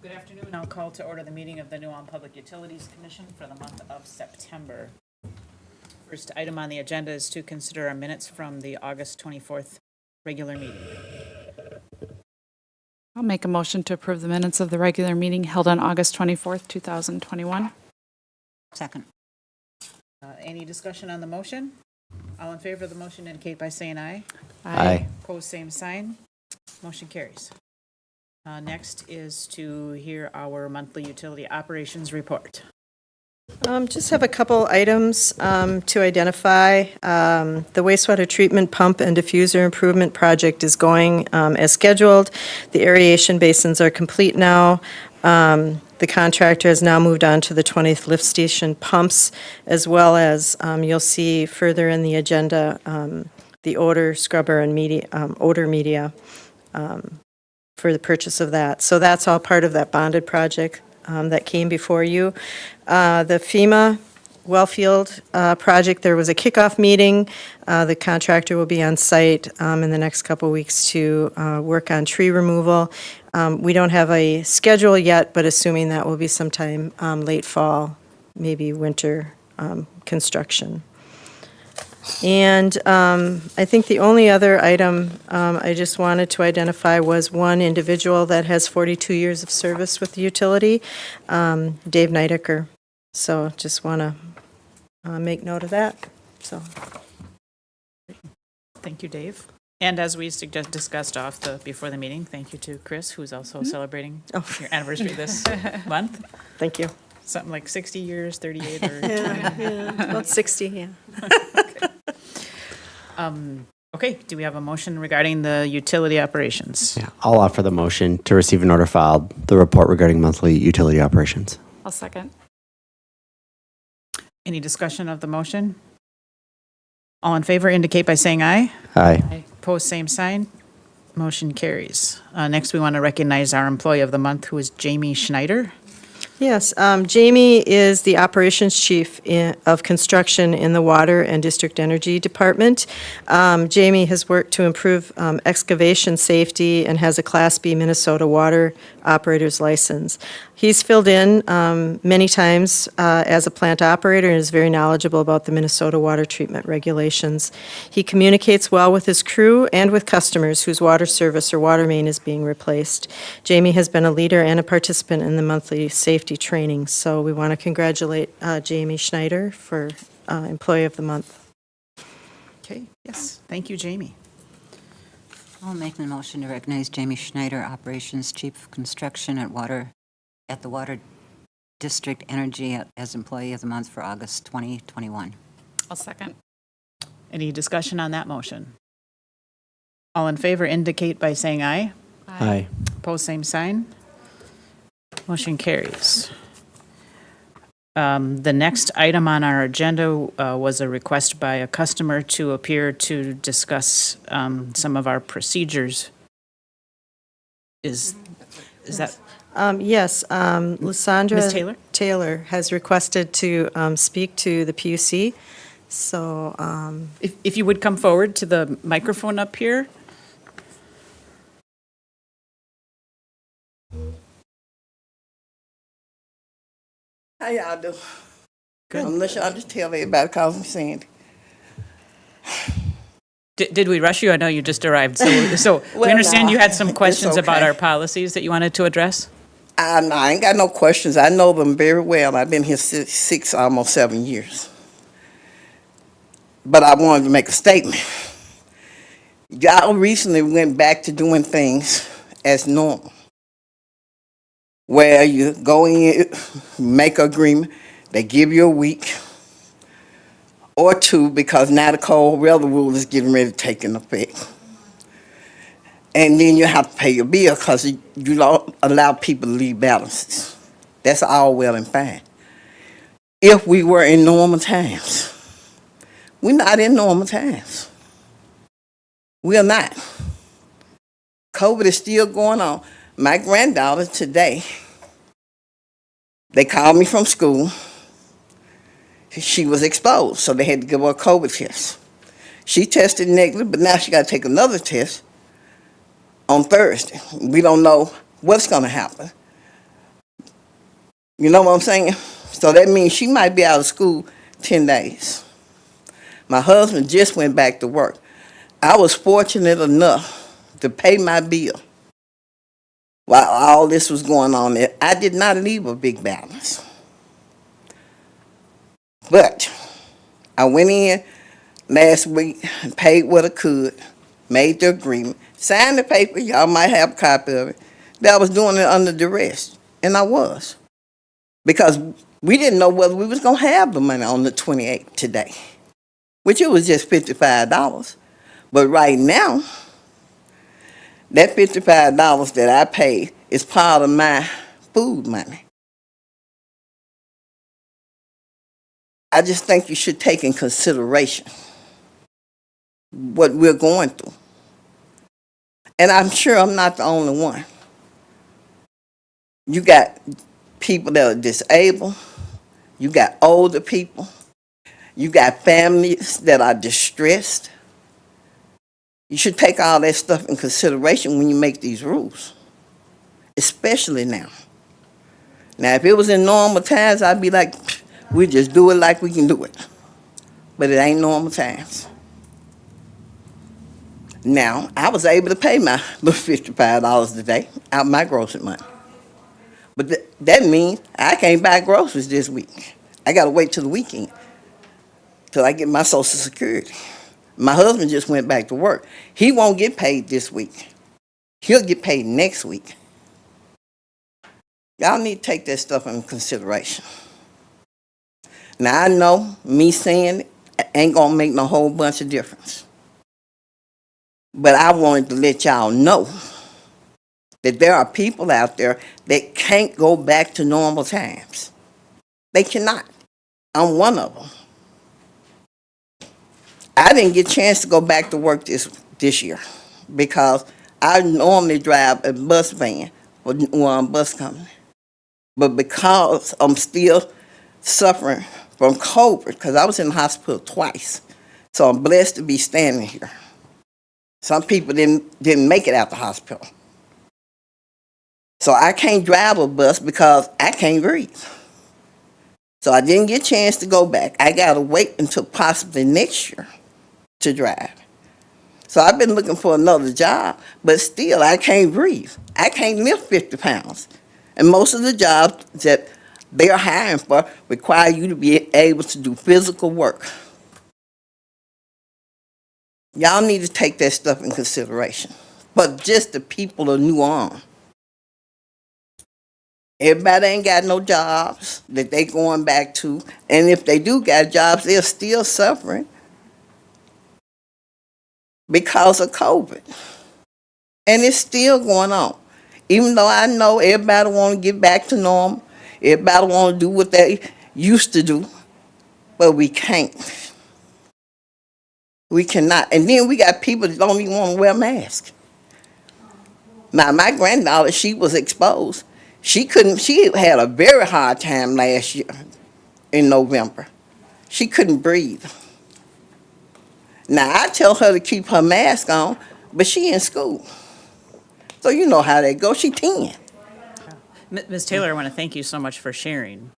Good afternoon. I'll call to order the meeting of the New Ulm Public Utilities Commission for the month of September. First item on the agenda is to consider our minutes from the August 24th regular meeting. I'll make a motion to approve the minutes of the regular meeting held on August 24th, 2021. Second. Any discussion on the motion? All in favor of the motion indicate by saying aye. Aye. Opposed, same sign. Motion carries. Next is to hear our monthly utility operations report. Just have a couple items to identify. The wastewater treatment pump and diffuser improvement project is going as scheduled. The aeration basins are complete now. The contractor has now moved on to the 20th lift station pumps, as well as you'll see further in the agenda the odor scrubber and odor media for the purchase of that. So that's all part of that bonded project that came before you. The FEMA Wellfield project, there was a kickoff meeting. The contractor will be on site in the next couple weeks to work on tree removal. We don't have a schedule yet, but assuming that will be sometime late fall, maybe winter construction. And I think the only other item I just wanted to identify was one individual that has 42 years of service with the utility, Dave Nidecker. So just want to make note of that. So, Thank you, Dave. And as we discussed before the meeting, thank you to Chris, who's also celebrating your anniversary this month. thank you. Something like 60 years, 38, or 20. Yeah, about 60, yeah. Okay, do we have a motion regarding the utility operations? Yeah, I'll offer the motion to receive and order filed the report regarding monthly utility operations. I'll second. Any discussion of the motion? All in favor indicate by saying aye. Aye. Opposed, same sign. Motion carries. Next, we want to recognize our employee of the month, who is Jamie Schneider. Yes, Jamie is the operations chief of construction in the Water and District Energy Department. Jamie has worked to improve excavation safety and has a Class B Minnesota water operator's license. He's filled in many times as a plant operator and is very knowledgeable about the Minnesota water treatment regulations. He communicates well with his crew and with customers whose water service or water main is being replaced. Jamie has been a leader and a participant in the monthly safety training, so we want to congratulate Jamie Schneider for Employee of the Month. Okay, yes, thank you, Jamie. I'll make the motion to recognize Jamie Schneider, Operations Chief of Construction at the Water District Energy as Employee of the Month for August 2021. I'll second. Any discussion on that motion? All in favor indicate by saying aye. Aye. Opposed, same sign. Motion carries. The next item on our agenda was a request by a customer to appear to discuss some of our procedures. Is that Yes, Lysandra Ms. Taylor? has requested to speak to the PUC. So, If you would come forward to the microphone up here. How y'all do? Good. Unless y'all just tell everybody because I'm Sandy. Did we rush you? I know you just arrived. So we Well, understand no, you had some it's questions about okay. our policies that you wanted to address? I ain't got no questions. I know them very well. I've been here six, almost 7 years. But I wanted to make a statement. Y'all recently went back to doing things as normal, where you go in, make an agreement, they give you a week or two because now the cold weather rule is getting ready to take in effect. And then you have to pay your bill because you don't allow people to leave balances. That's all well and fine. If we were in normal times, we're not in normal times. We are not. COVID is still going on. My granddaughter today, they called me from school. She was exposed, so they had to give her a COVID test. She tested negative, but now she got to take another test on Thursday. We don't know what's going to happen. You know what I'm saying? So that means she might be out of school 10 days. My husband just went back to work. I was fortunate enough to pay my bill while all this was going on there. I did not leave a big balance. But I went in last week and paid what I could, made the agreement, signed the paper, y'all might have a copy of it, that I was doing it under duress. And I was. Because we didn't know whether we was going to have the money on the 28th today, which it was just $55. But right now, that $55 that I paid is part of my food money. I just think you should take in consideration what we're going through. And I'm sure I'm not the only one. You got people that are disabled. You got older people. You got families that are distressed. You should take all that stuff in consideration when you make these rules, especially now. Now, if it was in normal times, I'd be like, we just do it like we can do it. But it ain't normal times. Now, I was able to pay my little $55 a day out of my grocery money. But that means I can't buy groceries this week. I got to wait till the weekend till I get my Social Security. My husband just went back to work. He won't get paid this week. He'll get paid next week. Y'all need to take that stuff into consideration. Now, I know me saying it ain't going to make no whole bunch of difference. But I wanted to let y'all know that there are people out there that can't go back to normal times. They cannot. I'm one of them. I didn't get a chance to go back to work this year because I normally drive a bus van for one bus company. But because I'm still suffering from COVID, because I was in the hospital twice, so I'm blessed to be standing here. Some people didn't make it out the hospital. So I can't drive a bus because I can't breathe. So I didn't get a chance to go back. I got to wait until possibly next year to drive. So I've been looking for another job, but still I can't breathe. I can't lift 50 pounds. And most of the jobs that they're hiring for require you to be able to do physical work. Y'all need to take that stuff in consideration. But just the people of New Orleans. Everybody ain't got no jobs that they going back to. And if they do got jobs, they're still suffering because of COVID. And it's still going on. Even though I know everybody want to get back to normal, everybody want to do what they used to do, but we can't. We cannot. And then we got people that don't even want to wear masks. Now, my granddaughter, she was exposed. She had a very hard time last year in November. She couldn't breathe. Now, I tell her to keep her mask on, but she in school. So you know how that goes. She 10. Ms. Taylor, I want to thank you so much for sharing.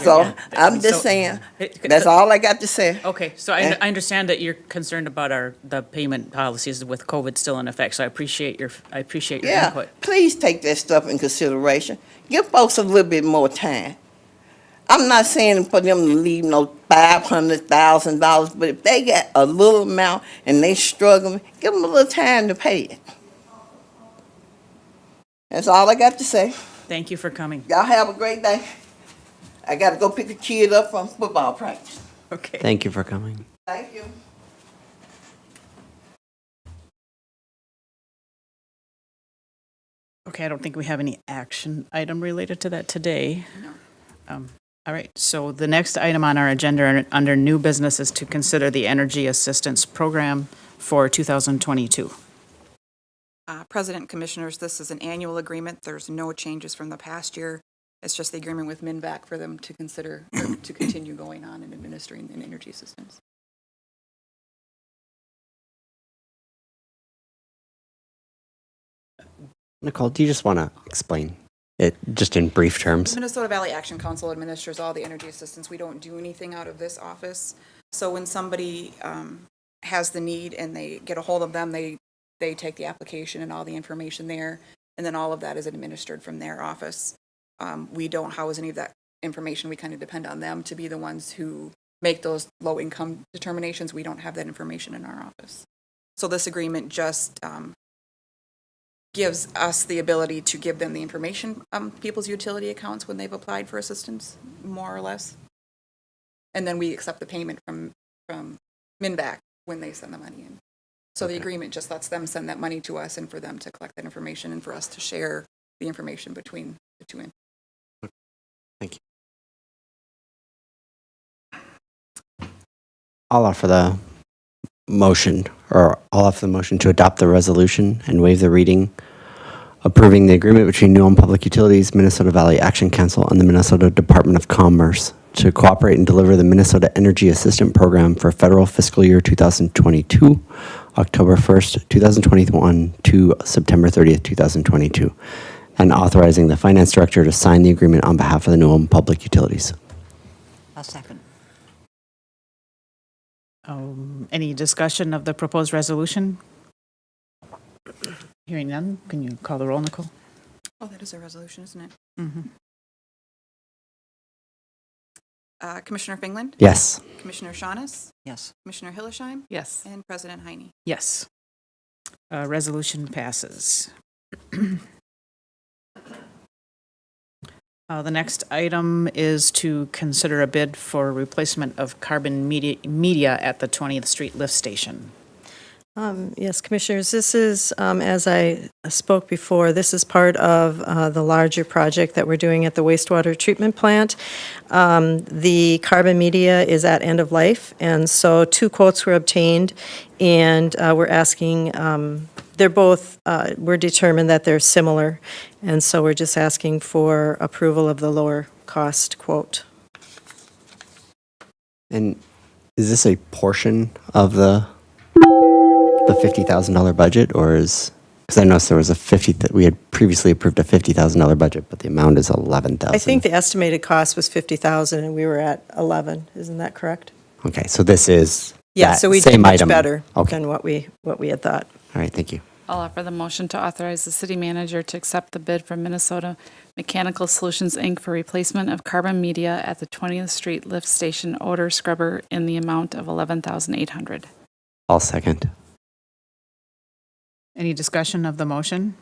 So Yeah, I'm just so- saying, that's all I got to say. Okay, so I understand that you're concerned about the payment policies with COVID still in effect, so I appreciate your Yeah, input. please take that stuff in consideration. Give folks a little bit more time. I'm not saying for them to leave no $500,000, but if they got a little amount and they struggling, give them a little time to pay it. That's all I got to say. Thank you for coming. Y'all have a great day. I got to go pick a kid up from football practice. Okay. Thank you for coming. Thank you. Okay, I don't think we have any action item related to that today. All right, so the next item on our agenda under new business is to consider the Energy Assistance Program for 2022. President, Commissioners, this is an annual agreement. There's no changes from the past year. It's just the agreement with MinVac for them to consider, or to continue going on and administering an energy assistance. Nicole, do you just want to explain? It, just in brief terms. Minnesota Valley Action Council administers all the energy assistance. We don't do anything out of this office. So when somebody has the need and they get a hold of them, they take the application and all the information there, and then all of that is administered from their office. We don't house any of that information. We kind of depend on them to be the ones who make those low-income determinations. We don't have that information in our office. So this agreement just gives us the ability to give them the information on people's utility accounts when they've applied for assistance, more or less. And then we accept the payment from MinVac when they send the money in. So the agreement just lets them send that money to us and for them to collect that information and for us to share the information between the two entities. Thank you. I'll offer the motion to adopt the resolution and waive the reading approving the agreement between New Ulm Public Utilities, Minnesota Valley Action Council, and the Minnesota Department of Commerce to cooperate and deliver the Minnesota Energy Assistant Program for federal fiscal year 2022, October 1st, 2021 to September 30th, 2022, and authorizing the finance director to sign the agreement on behalf of the New Ulm Public Utilities. I'll second. Any discussion of the proposed resolution? Hearing none, can you call the roll, Nicole? Oh, that is a resolution, isn't it? Mm-hmm. Commissioner Fingland? Yes. Commissioner Shaunis? Yes. Commissioner Hillesheim? Yes. And President Heine? Yes. Resolution passes. The next item is to consider a bid for replacement of carbon media at the 20th Street lift station. Yes, Commissioners, this is, as I spoke before, this is part of the larger project that we're doing at the wastewater treatment plant. The carbon media is at end of life, and so 2 quotes were obtained, and we're asking, they're both, we're determined that they're similar, and so we're just asking for approval of the lower cost quote. And is this a portion of the $50,000 budget, or is, because I noticed there was we had previously approved a $50,000 budget, but the amount is $11,000. I think the estimated cost was $50,000, and we were at 11. Isn't that correct? Okay, so this is Yeah, that so we did same much item. better Okay, than what we had thought. all right, thank you. I'll offer the motion to authorize the city manager to accept the bid from Minnesota Mechanical Solutions, Inc. for replacement of carbon media at the 20th Street lift station odor scrubber in the amount of $11,800. I'll second. Any discussion of the motion?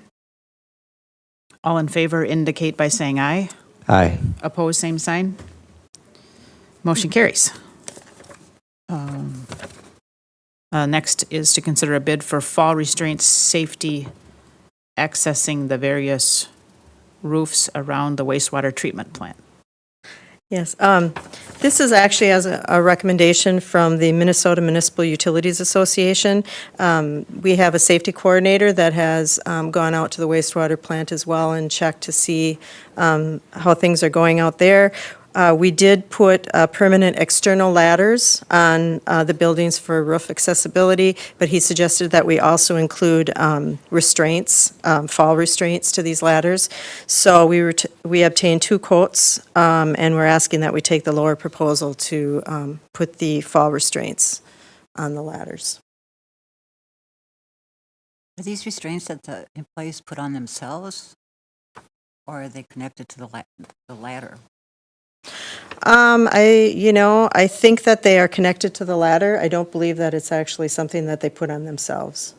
All in favor indicate by saying aye. Aye. Opposed, same sign. Motion carries. Next is to consider a bid for Fall Restraints safety accessing the various roofs around the wastewater treatment plant. Yes, this is actually as a recommendation from the Minnesota Municipal Utilities Association. We have a safety coordinator that has gone out to the wastewater plant as well and checked to see how things are going out there. We did put permanent external ladders on the buildings for roof accessibility, but he suggested that we also include restraints, fall restraints to these ladders. So we obtained 2 quotes, and we're asking that we take the lower proposal to put the fall restraints on the ladders. Are these restraints that the employees put on themselves, or are they connected to the ladder? I think that they are connected to the ladder. I don't believe that it's actually something that they put on themselves.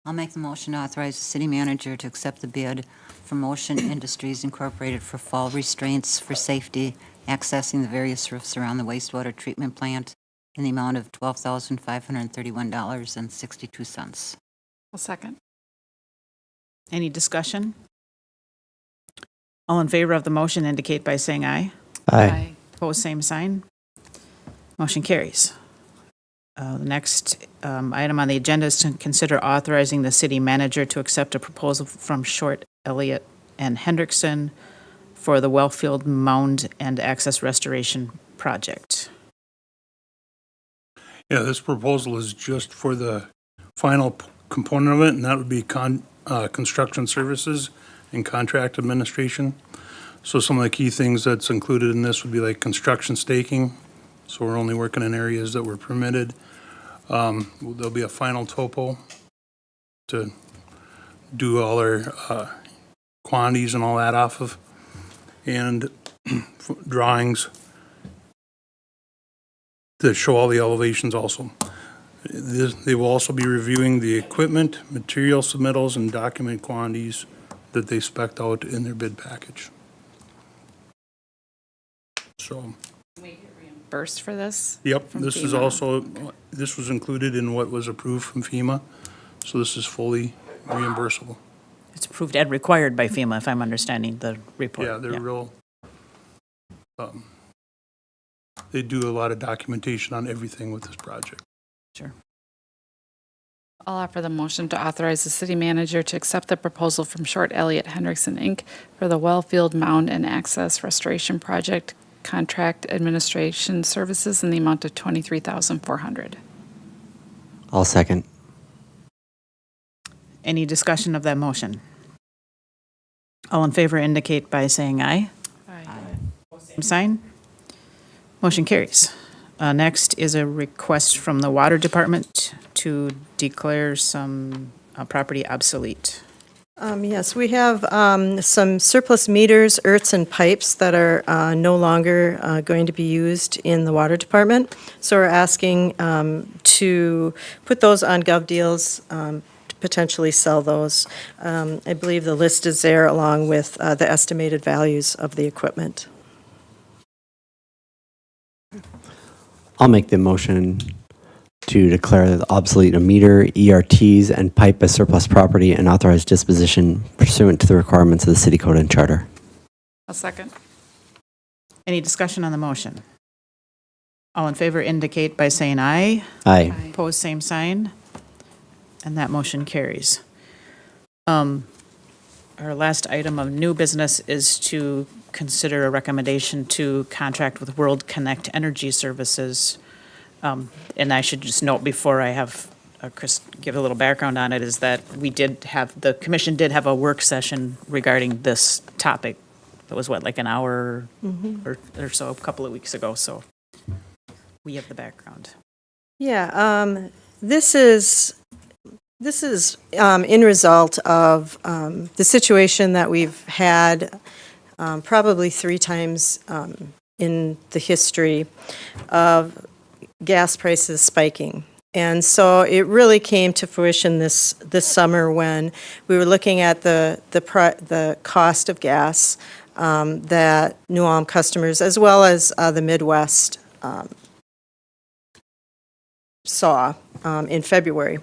I'll make the motion to authorize the city manager to accept the bid from Motion Industries Incorporated for fall restraints for safety accessing the various roofs around the wastewater treatment plant in the amount of $12,531.62. I'll second. Any discussion? All in favor of the motion indicate by saying aye. Aye. Opposed, same sign. Motion carries. The next item on the agenda is to consider authorizing the city manager to accept a proposal from Short, Elliott, and Hendrickson for the Wellfield Mound and Access Restoration Project. Yeah, this proposal is just for the final component of it, and that would be construction services and contract administration. So some of the key things that's included in this would be like construction staking. So we're only working in areas that were permitted. There'll be a final topo to do all our quantities and all that off of, and drawings to show all the elevations also. They will also be reviewing the equipment, material submittals, and document quantities that they spec'd out in their bid package. So, Reimbursed for this? yep, From this is FEMA. also, this was included in what was approved from FEMA, so this is fully reimbursable. It's approved and required by FEMA, if I'm understanding the report. Yeah, they're real, they do a lot of documentation on everything with this project. Sure. I'll offer the motion to authorize the city manager to accept the proposal from Short Elliott Hendrickson, Inc. for the Wellfield Mound and Access Restoration Project Contract Administration Services in the amount of $23,400. I'll second. Any discussion of that motion? All in favor indicate by saying aye. Same sign. Motion carries. Next is a request from the Water Department to declare some property obsolete. Yes, we have some surplus meters, ERTS, and pipes that are no longer going to be used in the water department. So we're asking to put those on Gov Deals, to potentially sell those. I believe the list is there along with the estimated values of the equipment. I'll make the motion to declare obsolete a meter, ERTs, and pipe as surplus property and authorize disposition pursuant to the requirements of the city code and charter. A second. Any discussion on the motion? All in favor indicate by saying aye. Aye. Opposed, same sign. And that motion carries. Our last item of new business is to consider a recommendation to contract with World Connect Energy Services. And I should just note before I have Chris give a little background on it, is that the commission did have a work session regarding this topic. It was like an hour or so, a couple of weeks ago, so we have the background. Yeah, this is in result of the situation that we've had probably 3 times in the history of gas prices spiking. And so it really came to fruition this summer when we were looking at the cost of gas that New Ulm customers, as well as the Midwest, saw in February.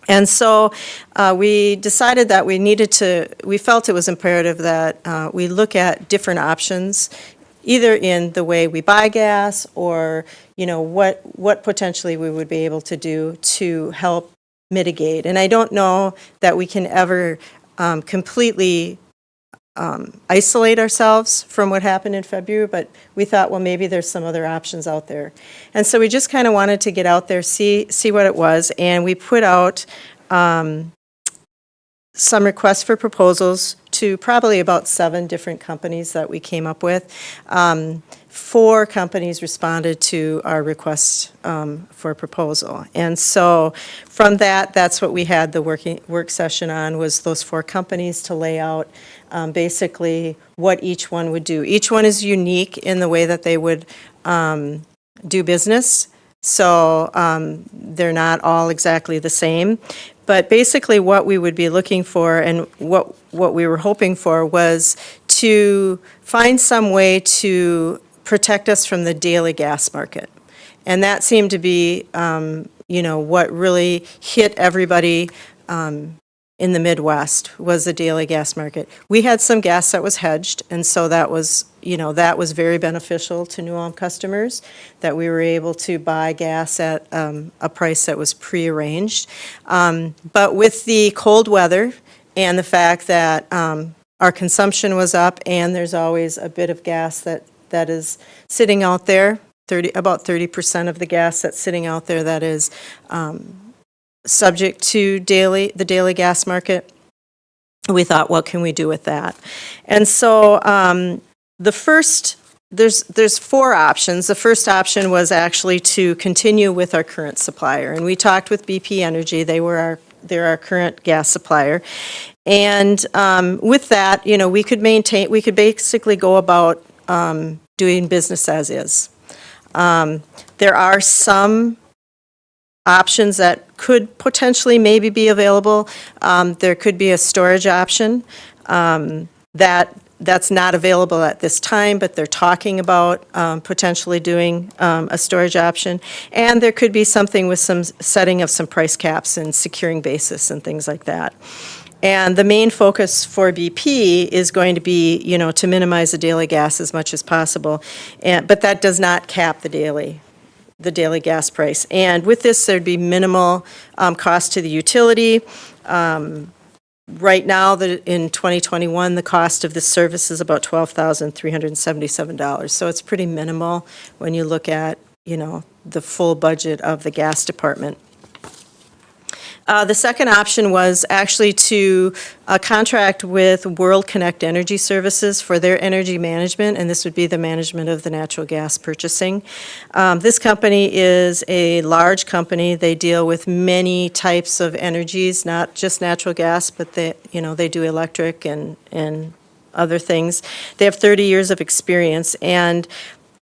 And so we decided that we felt it was imperative that we look at different options, either in the way we buy gas or, what potentially we would be able to do to help mitigate. And I don't know that we can ever completely isolate ourselves from what happened in February, but we thought, well, maybe there's some other options out there. And so we just kind of wanted to get out there, see what it was, and we put out some requests for proposals to probably about 7 different companies that we came up with. 4 companies responded to our request for a proposal. And so from that's what we had the work session on, was those 4 companies to lay out basically what each one would do. Each one is unique in the way that they would do business. So they're not all exactly the same. But basically what we would be looking for and what we were hoping for was to find some way to protect us from the daily gas market. And that seemed to be, what really hit everybody in the Midwest was the daily gas market. We had some gas that was hedged, and so that was very beneficial to New Ulm customers, that we were able to buy gas at a price that was prearranged. But with the cold weather and the fact that our consumption was up, and there's always a bit of gas that is sitting out there, about 30% of the gas that's sitting out there that is subject to the daily gas market. We thought, what can we do with that? And so there's 4 options. The first option was actually to continue with our current supplier, and we talked with BP Energy. They're our current gas supplier, and with that, we could basically go about doing business as is. There are some options that could potentially maybe be available. There could be a storage option that's not available at this time, but they're talking about potentially doing a storage option. And there could be something with some setting of some price caps and securing basis and things like that. And the main focus for BP is going to be, to minimize the daily gas as much as possible. But that does not cap the daily gas price. And with this, there'd be minimal cost to the utility. Right now, in 2021, the cost of this service is about $12,377. So it's pretty minimal when you look at, the full budget of the gas department. The second option was actually to contract with World Connect Energy Services for their energy management, and this would be the management of the natural gas purchasing. This company is a large company. They deal with many types of energies, not just natural gas, but they do electric and other things. They have 30 years of experience, and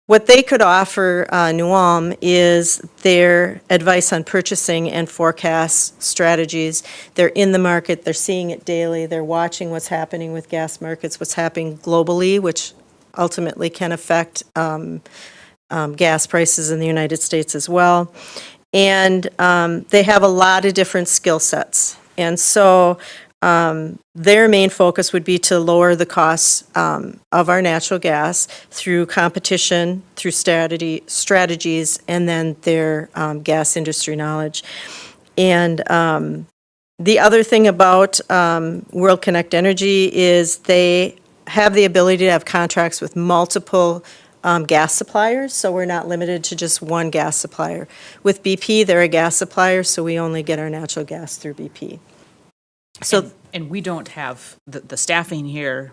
what they could offer New Ulm is their advice on purchasing and forecast strategies. They're in the market, they're seeing it daily, they're watching what's happening with gas markets, what's happening globally, which ultimately can affect gas prices in the United States as well. And they have a lot of different skill sets. And so their main focus would be to lower the costs of our natural gas through competition, through strategies, and then their gas industry knowledge. And the other thing about World Connect Energy is they have the ability to have contracts with multiple gas suppliers, so we're not limited to just one gas supplier. With BP, they're a gas supplier, so we only get our natural gas through BP. So, And we don't have, the staffing here,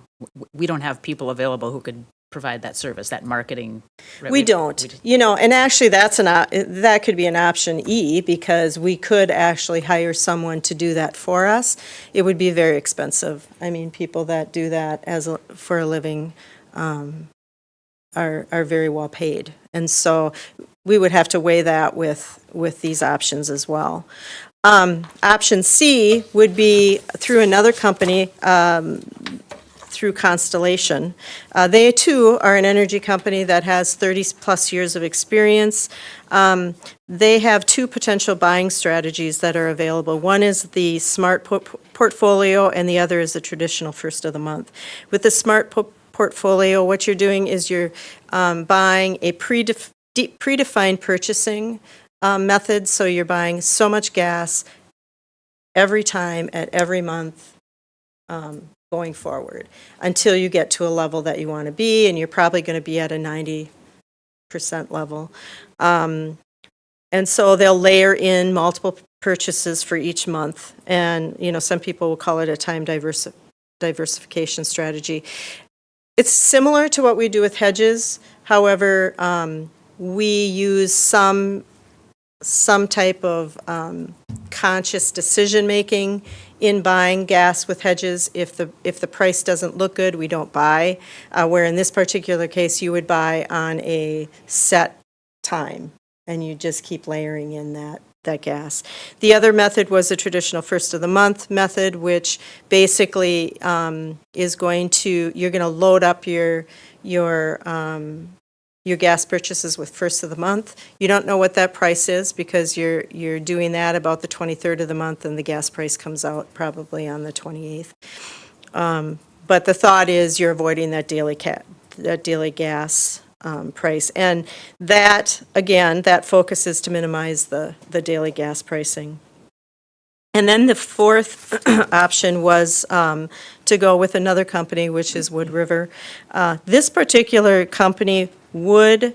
we don't have people available who could provide that service, that marketing. Right? we don't, and actually that could be an option E, because we could actually hire someone to do that for us. It would be very expensive. I mean, people that do that for a living are very well paid. And so we would have to weigh that with these options as well. Option C would be through another company, through Constellation. They, too, are an energy company that has 30-plus years of experience. They have 2 potential buying strategies that are available. One is the smart portfolio, and the other is the traditional first of the month. With the smart portfolio, what you're doing is you're buying a predefined purchasing method, so you're buying so much gas every time at every month going forward until you get to a level that you want to be, and you're probably going to be at a 90% level. And so they'll layer in multiple purchases for each month, and some people will call it a time diversification strategy. It's similar to what we do with hedges. However, we use some type of conscious decision-making in buying gas with hedges. If the price doesn't look good, we don't buy, where in this particular case, you would buy on a set time, and you just keep layering in that gas. The other method was the traditional first-of-the-month method, which basically is you're going to load up your gas purchases with first of the month. You don't know what that price is because you're doing that about the 23rd of the month, and the gas price comes out probably on the 28th. But the thought is you're avoiding that daily gas price. And that, again, that focus is to minimize the daily gas pricing. And then the fourth option was to go with another company, which is Wood River. This particular company would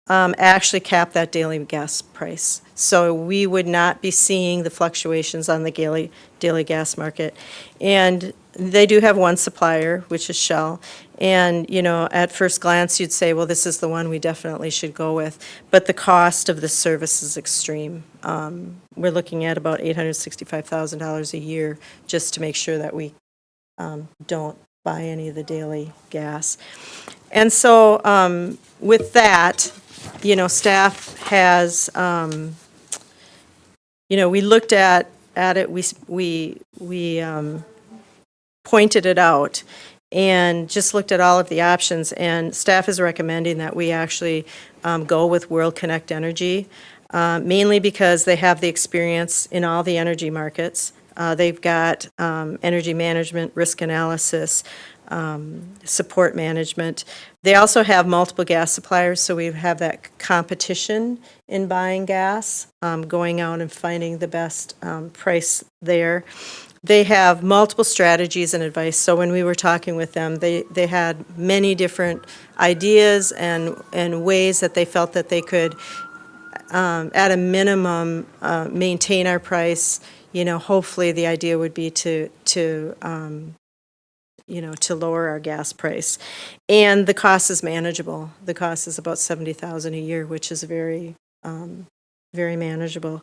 actually cap that daily gas price. So we would not be seeing the fluctuations on the daily gas market. And they do have one supplier, which is Shell. And, at first glance, you'd say, well, this is the one we definitely should go with. But the cost of the service is extreme. We're looking at about $865,000 a year just to make sure that we don't buy any of the daily gas. And so with that, staff has, we looked at it, we pointed it out and just looked at all of the options, and staff is recommending that we actually go with World Connect Energy, mainly because they have the experience in all the energy markets. They've got energy management, risk analysis, support management. They also have multiple gas suppliers, so we have that competition in buying gas, going out and finding the best price there. They have multiple strategies and advice. So when we were talking with them, they had many different ideas and ways that they felt that they could, at a minimum, maintain our price. Hopefully the idea would be to lower our gas price. And the cost is manageable. The cost is about $70,000 a year, which is very, very manageable.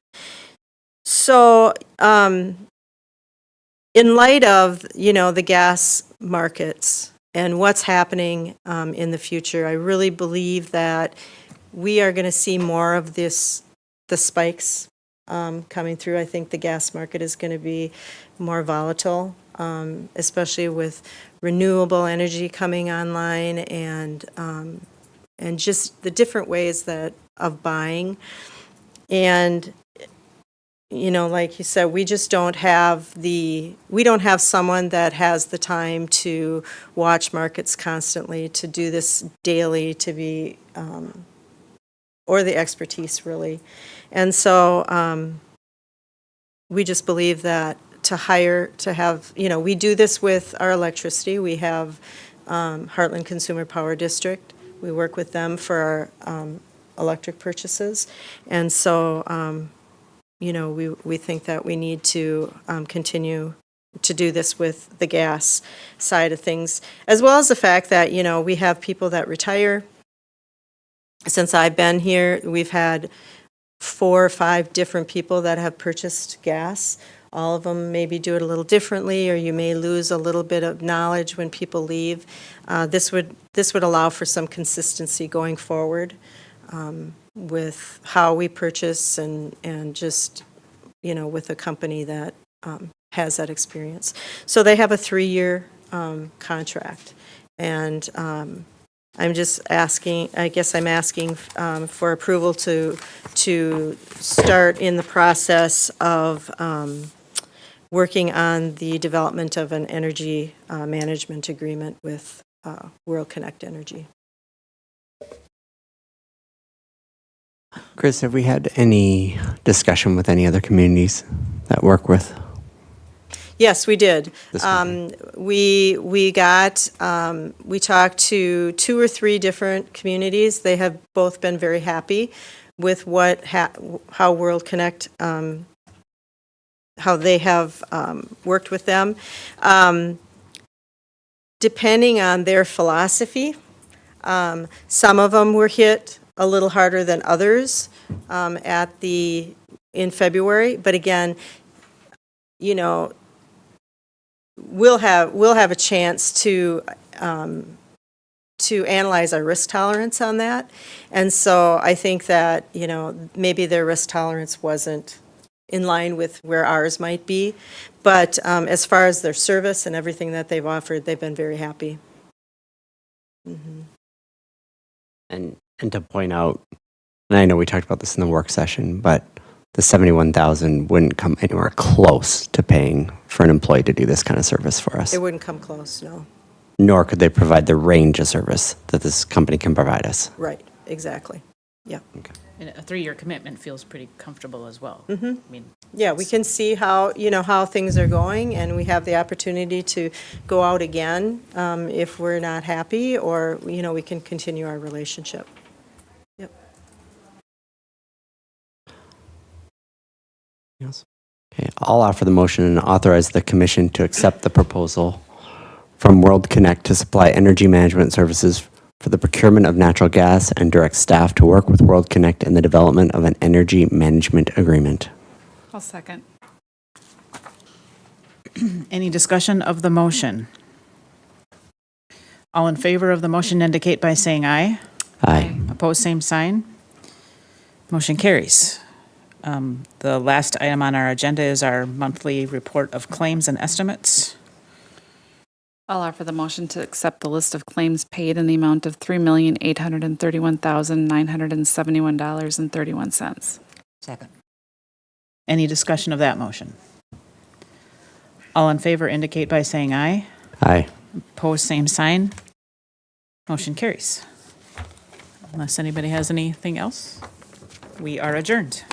So, in light of, the gas markets and what's happening in the future, I really believe that we are going to see more of the spikes coming through. I think the gas market is going to be more volatile, especially with renewable energy coming online and just the different ways of buying. And like you said, we just don't have someone that has the time to watch markets constantly, to do this daily, to be, or the expertise really. And so we just believe that we do this with our electricity. We have Heartland Consumer Power District. We work with them for our electric purchases. And so, we think that we need to continue to do this with the gas side of things, as well as the fact that, we have people that retire. Since I've been here, we've had 4 or 5 different people that have purchased gas. All of them maybe do it a little differently, or you may lose a little bit of knowledge when people leave. This would allow for some consistency going forward with how we purchase and just, with a company that has that experience. So they have a 3-year contract. And I'm just asking, I'm asking for approval to start in the process of working on the development of an energy management agreement with World Connect Energy. Chris, have we had any discussion with any other communities that work with? Yes, we did. This weekend? We talked to 2 or 3 different communities. They have both been very happy with how World Connect, how they have worked with them. Depending on their philosophy, some of them were hit a little harder than others in February. But again, we'll have a chance to analyze our risk tolerance on that. And so I think that, maybe their risk tolerance wasn't in line with where ours might be. But as far as their service and everything that they've offered, they've been very happy. Mm-hmm. And to point out, and I know we talked about this in the work session, but the $71,000 wouldn't come anywhere close to paying for an employee to do this kind of service for us. It wouldn't come close, no. Nor could they provide the range of service that this company can provide us. Right, exactly. Yeah. Okay. And a 3-year commitment feels pretty comfortable as well. Mm-hmm. I mean, Yeah, we can see how things are going, and we have the opportunity to go out again if we're not happy, or, we can continue our relationship. Yep. Yes. Okay, I'll offer the motion and authorize the commission to accept the proposal from World Connect to supply energy management services for the procurement of natural gas and direct staff to work with World Connect in the development of an energy management agreement. I'll second. Any discussion of the motion? All in favor of the motion indicate by saying aye. Aye. Opposed, same sign. Motion carries. The last item on our agenda is our monthly report of claims and estimates. I'll offer the motion to accept the list of claims paid in the amount of $3,831,971.31. Second. Any discussion of that motion? All in favor indicate by saying aye. Aye. Opposed, same sign. Motion carries. Unless anybody has anything else, we are adjourned.